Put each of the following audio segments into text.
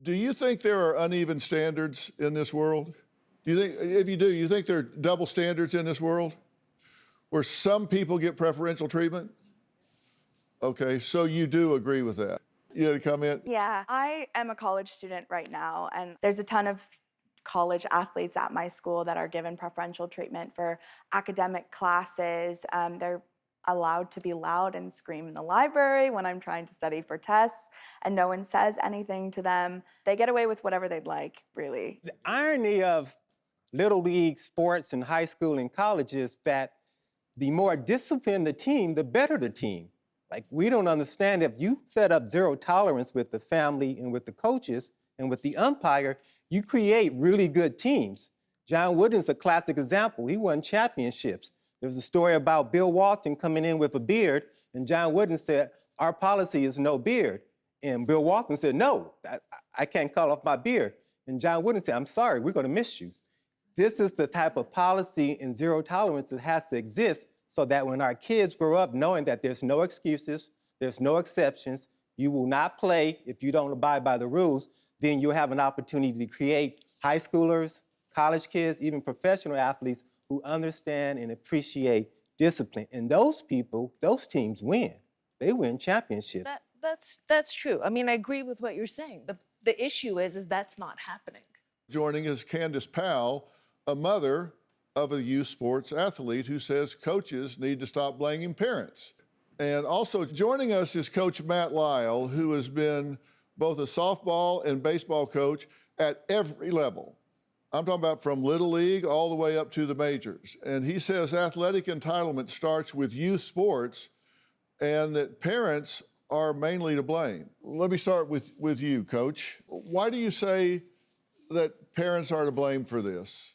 Do you think there are uneven standards in this world? Do you think, if you do, you think there are double standards in this world where some people get preferential treatment? Okay, so you do agree with that. You had a comment? Yeah, I am a college student right now, and there's a ton of college athletes at my school that are given preferential treatment for academic classes. They're allowed to be loud and scream in the library when I'm trying to study for tests, and no one says anything to them. They get away with whatever they'd like, really. The irony of Little League sports in high school and college is that the more disciplined the team, the better the team. Like, we don't understand if you set up zero tolerance with the family and with the coaches and with the umpire, you create really good teams. John Wooden's a classic example. He won championships. There was a story about Bill Walton coming in with a beard, and John Wooden said, "Our policy is no beard." And Bill Walton said, "No, I can't cut off my beard." And John Wooden said, "I'm sorry, we're gonna miss you." This is the type of policy and zero tolerance that has to exist so that when our kids grow up knowing that there's no excuses, there's no exceptions, you will not play if you don't abide by the rules, then you'll have an opportunity to create high schoolers, college kids, even professional athletes who understand and appreciate discipline. And those people, those teams win. They win championships. That's true. I mean, I agree with what you're saying. The issue is that's not happening. Joining us, Candace Powell, a mother of a youth sports athlete who says coaches need to stop blaming parents. And also joining us is Coach Matt Lyle, who has been both a softball and baseball coach at every level. I'm talking about from Little League all the way up to the majors. And he says athletic entitlement starts with youth sports and that parents are mainly to blame. Let me start with you, Coach. Why do you say that parents are to blame for this?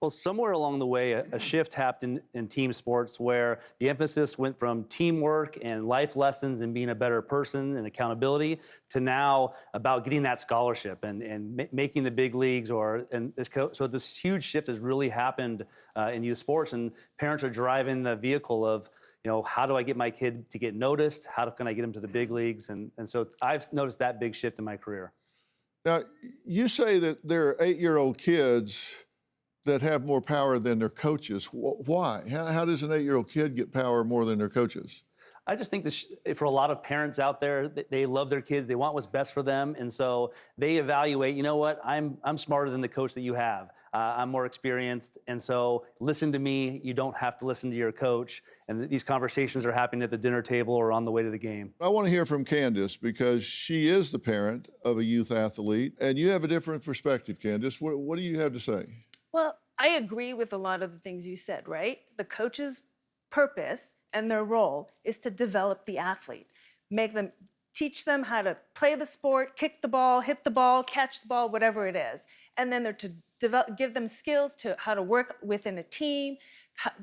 Well, somewhere along the way, a shift happened in team sports where the emphasis went from teamwork and life lessons and being a better person and accountability to now about getting that scholarship and making the big leagues. So this huge shift has really happened in youth sports, and parents are driving the vehicle of, how do I get my kid to get noticed? How can I get him to the big leagues? And so I've noticed that big shift in my career. Now, you say that there are 8-year-old kids that have more power than their coaches. Why? How does an 8-year-old kid get power more than their coaches? I just think for a lot of parents out there, they love their kids. They want what's best for them. And so they evaluate, you know what, I'm smarter than the coach that you have. I'm more experienced. And so listen to me. You don't have to listen to your coach. And these conversations are happening at the dinner table or on the way to the game. I want to hear from Candace because she is the parent of a youth athlete. And you have a different perspective, Candace. What do you have to say? Well, I agree with a lot of the things you said, right? The coach's purpose and their role is to develop the athlete, teach them how to play the sport, kick the ball, hit the ball, catch the ball, whatever it is. And then they're to give them skills to how to work within a team,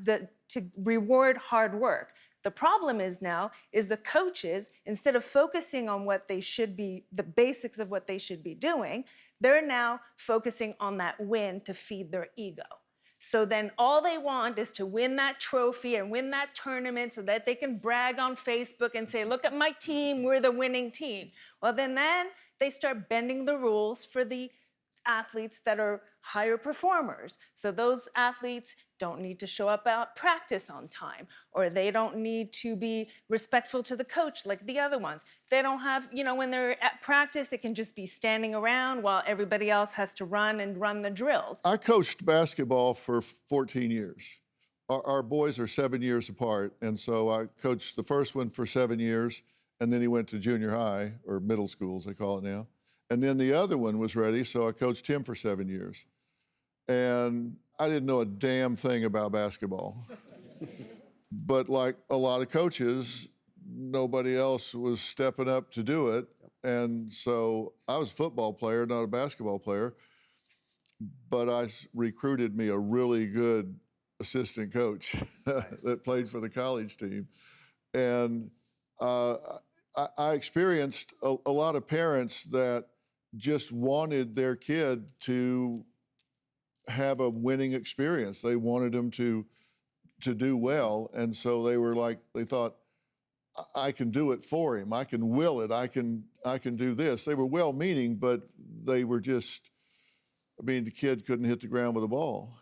to reward hard work. The problem is the coaches, instead of focusing on what they should be, the basics of what they should be doing, they're now focusing on that win to feed their ego. So then all they want is to win that trophy and win that tournament so that they can brag on Facebook and say, look at my team, we're the winning team. Well, then they start bending the rules for the athletes that are higher performers. So those athletes don't need to show up at practice on time, or they don't need to be respectful to the coach like the other ones. They don't have, when they're at practice, they can just be standing around while everybody else has to run the drills. I coached basketball for 14 years. Our boys are 7 years apart, and so I coached the first one for 7 years, and then he went to junior high, or middle school as they call it now. And then the other one was ready, so I coached him for 7 years. And I didn't know a damn thing about basketball. But like a lot of coaches, nobody else was stepping up to do it. And so I was a football player, not a basketball player. But I recruited me a really good assistant coach that played for the college team. And I experienced a lot of parents that just wanted their kid to have a winning experience. They wanted them to do well. And so they thought, I can do it for him. I can will it. I can do this. They were well-meaning, but they were just, I mean, the kid couldn't hit the ground with a ball.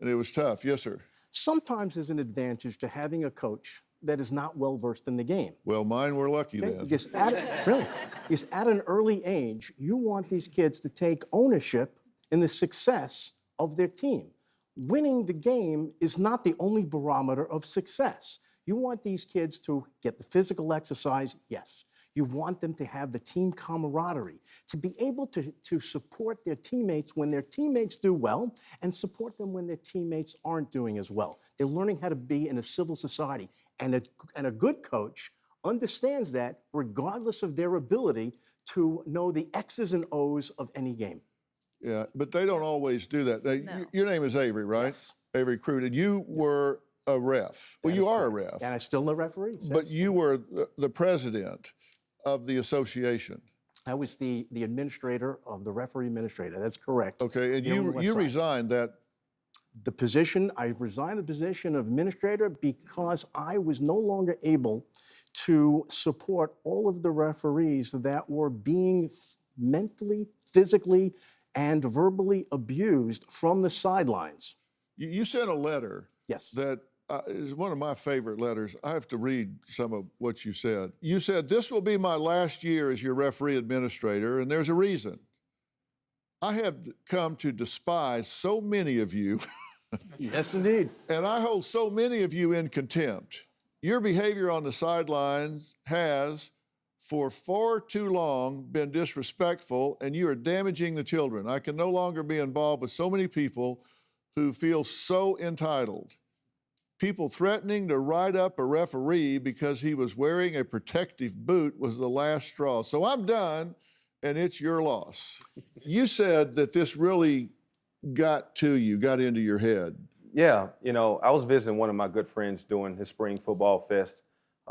And it was tough. Yes, sir. Sometimes there's an advantage to having a coach that is not well-versed in the game. Well, mine were lucky Okay? then. Because at an early age, you want these kids to take ownership in the success of their team. Winning the game is not the only barometer of success. You want these kids to get the physical exercise, yes. You want them to have the team camaraderie, to be able to support their teammates when their teammates do well and support them when their teammates aren't doing as well. They're learning how to be in a civil society. And a good coach understands that regardless of their ability to know the X's and O's of any game. Yeah, but they don't always do that. Now, your name is Avery, right? Yes. Avery Crude, and you were a ref. Well, you are a ref. And I still a referee. But you were the president of the association. I was the administrator of the referee administrator. That's correct. Okay, and Here on the West you Side. resigned that. I resigned the position of administrator because I was no longer able to support all of the referees that were being mentally, physically, and verbally abused from the sidelines. You sent a letter. Yes. That is one of my favorite letters. I have to read some of what you said. You said, "This will be my last year as your referee administrator, and there's a reason. I have come to despise so many of you, Yes, indeed. and I hold so many of you in contempt. Your behavior on the sidelines has, for far too long, been disrespectful, and you are damaging the children. I can no longer be involved with so many people who feel so entitled. People threatening to write up a referee because he was wearing a protective boot was the last straw. So I'm done, and it's your loss." You said that this really got to you, got into your head. Yeah, I was visiting one of my good friends doing his spring football fest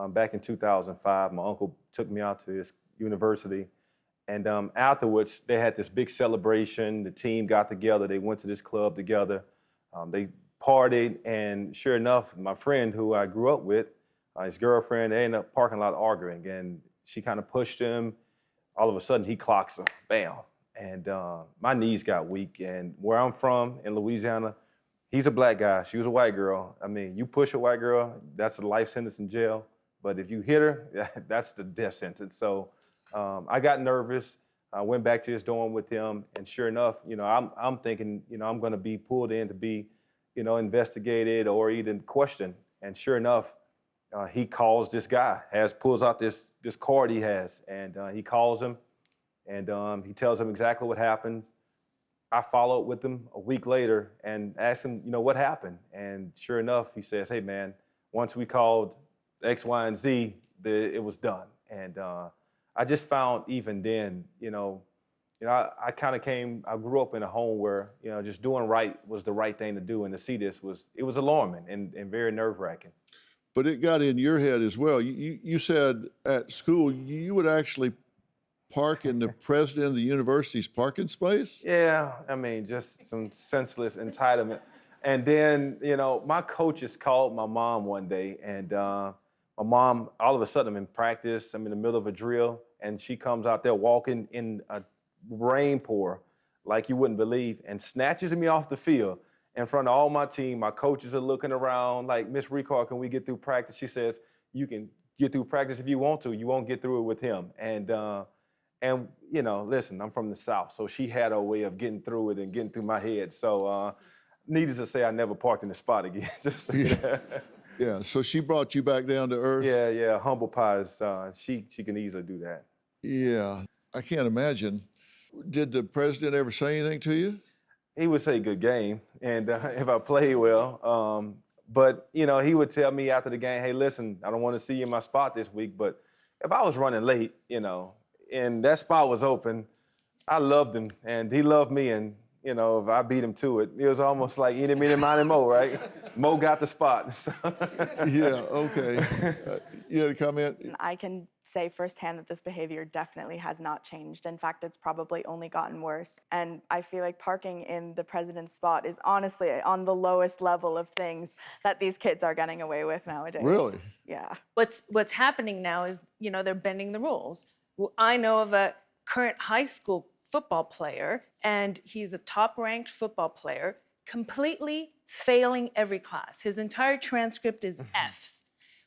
back in 2005. My uncle took me out to his university, and afterwards they had this big celebration. The team got together. They went to this club together. They partied, and sure enough, my friend who I grew up with, his girlfriend, they ended up parking lot arguing, and she kind of pushed him. All of a sudden, he clocks her, bam. And my knees got weak. And where I'm from in Louisiana, he's a black guy. She was a white girl. I mean, you push a white girl, that's a life sentence in jail. But if you hit her, that's the death sentence. So I got nervous. I went back to his dorm with him. And sure enough, I'm thinking, I'm going to be pulled in to be, investigated or even questioned. And sure enough, he calls this guy, pulls out this card he has, and he calls him, and he tells him exactly what happened. I followed with him a week later and asked him, what happened? And sure enough, he says, "Hey, man, once we called X, Y, and Z, it was done." And I just found even then, I grew up in a home where, just doing right was the right thing to do. And to see this it was alarming and very nerve-wracking. But it got in your head as well. You said at school you would actually park in the president of the university's parking space? Yeah, I mean, just some senseless entitlement. And then, my coaches called my mom one day, and my mom, all of a sudden, I'm in practice, I'm in the middle of a drill, and she comes out there walking in a rain pour like you wouldn't believe, and snatches me off the field in front of all my team. My coaches are looking around like, "Miss Recall, can we get through practice?" She says, "You can get through practice if you want to. You won't get through it with him." And listen, I'm from the South, so she had a way of getting through it and getting through my head. So needless to say, I never parked in the spot again. Yeah, so she brought you back down to earth? Yeah, humble pies. She can easily do that. Yeah, I can't imagine. Did the president ever say anything to you? He would say good game, and if I played well. But, he would tell me after the game, "Hey, listen, I don't want to see you in my spot this week, but if I was running late, and that spot was open, I loved him, and he loved me, and You know, if I beat him to it, it was almost like eeny, meeny, miny, mo, right? Mo got the spot. So. Yeah, okay. You had a comment? I can say firsthand that this behavior definitely has not changed. In fact, it's probably only gotten worse. And I feel like parking in the president's spot is honestly on the lowest level of things that these kids are getting away with nowadays. Really? Yeah. What's happening now is, they're bending the rules. Well, I know of a current high school football player, and he's a top-ranked football player, completely failing every class. His entire transcript is Fs.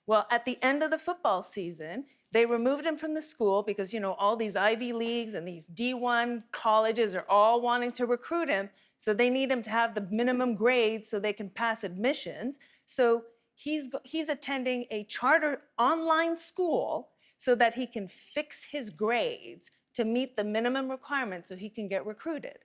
Well, at the end of the football season, they removed him from the school because, all these Ivy Leagues and these D1 colleges are all wanting to recruit him. So they need him to have the minimum grades so they can pass admissions. So he's attending a charter online school so that he can fix his grades to meet the minimum requirements so he can get recruited.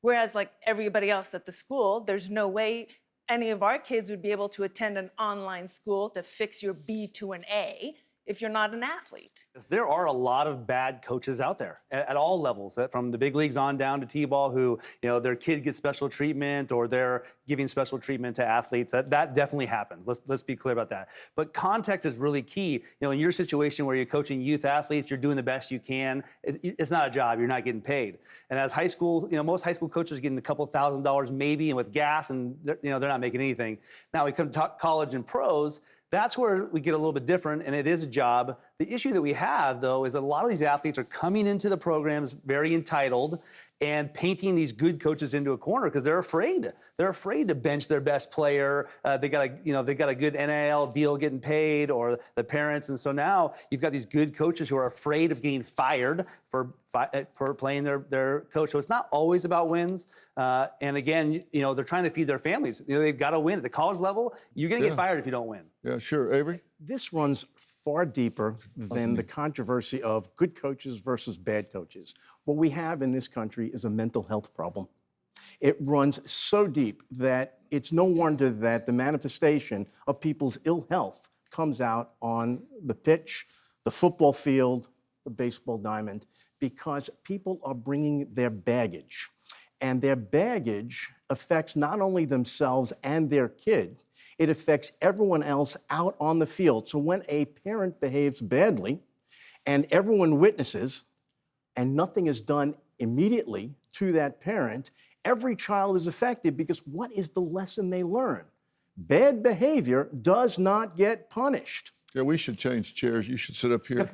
Whereas like everybody else at the school, there's no way any of our kids would be able to attend an online school to fix your B to an A if you're not an athlete. There are a lot of bad coaches out there at all levels, from the big leagues on down to T-ball, who, their kid gets special treatment or they're giving special treatment to athletes. That definitely happens. Let's be clear about that. But context is really key. In your situation where you're coaching youth athletes, you're doing the best you can. It's not a job. You're not getting paid. And as high school, most high school coaches are getting a couple $1,000s maybe, and with gas, and they're not making anything. Now we come to college and pros. That's where we get a little bit different, and it is a job. The issue that we have, though, is that a lot of these athletes are coming into the programs very entitled and painting these good coaches into a corner because they're afraid. They're afraid to bench their best player. They got a good NIL deal getting paid, or the parents. And so now you've got these good coaches who are afraid of getting fired for playing their coach. So it's not always about wins. And again, they're trying to feed their families. They've got to win at the college level. You're going to get fired if you don't win. Yeah, sure. Avery? This runs far deeper than the controversy of good coaches versus bad coaches. What we have in this country is a mental health problem. It runs so deep that it's no wonder that the manifestation of people's ill health comes out on the pitch, the football field, the baseball diamond, because people are bringing their baggage. And their baggage affects not only themselves and their kid, it affects everyone else out on the field. So when a parent behaves badly and everyone witnesses and nothing is done immediately to that parent, every child is affected because what is the lesson they learn? Bad behavior does not get punished. Yeah, we should change chairs. You should sit up here.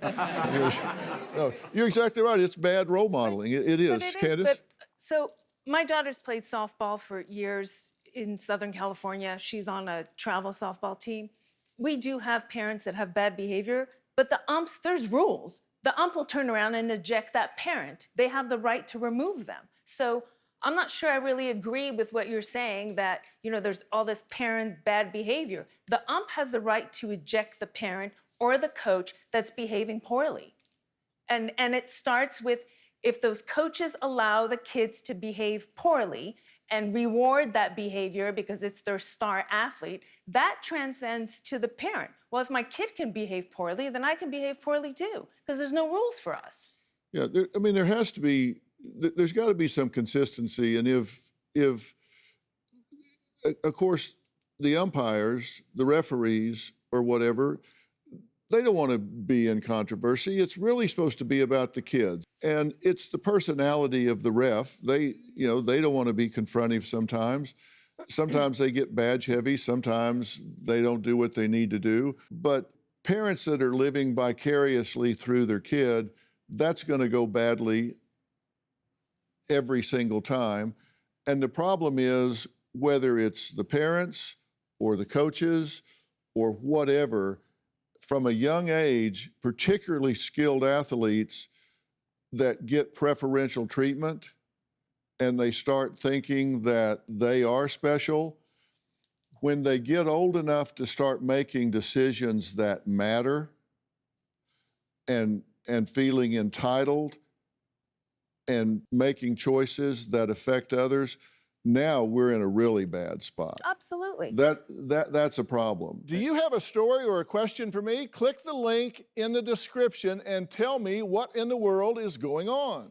No, you're exactly right. It's bad role modeling. It is. Candace? So my daughter's played softball for years in Southern California. She's on a travel softball team. We do have parents that have bad behavior, but the umps, there's rules. The ump will turn around and eject that parent. They have the right to remove them. So I'm not sure I really agree with what you're saying that, there's all this parent bad behavior. The ump has the right to eject the parent or the coach that's behaving poorly. And it starts with if those coaches allow the kids to behave poorly and reward that behavior because it's their star athlete, that transcends to the parent. Well, if my kid can behave poorly, then I can behave poorly too, because there's no rules for us. Yeah, there has to be, there's got to be some consistency. And if, of course, the umpires, the referees, or whatever, they don't want to be in controversy. It's really supposed to be about the kids. And it's the personality of the ref. They don't want to be confrontive sometimes. Sometimes they get badge heavy. Sometimes they don't do what they need to do. But parents that are living vicariously through their kid, that's going to go badly every single time. And the problem is, whether it's the parents or the coaches or whatever, from a young age, particularly skilled athletes that get preferential treatment and they start thinking that they are special, when they get old enough to start making decisions that matter and feeling entitled and making choices that affect others, now we're in a really bad spot. Absolutely. That's a problem. Do you have a story or a question for me? Click the link in the description and tell me what in the world is going on.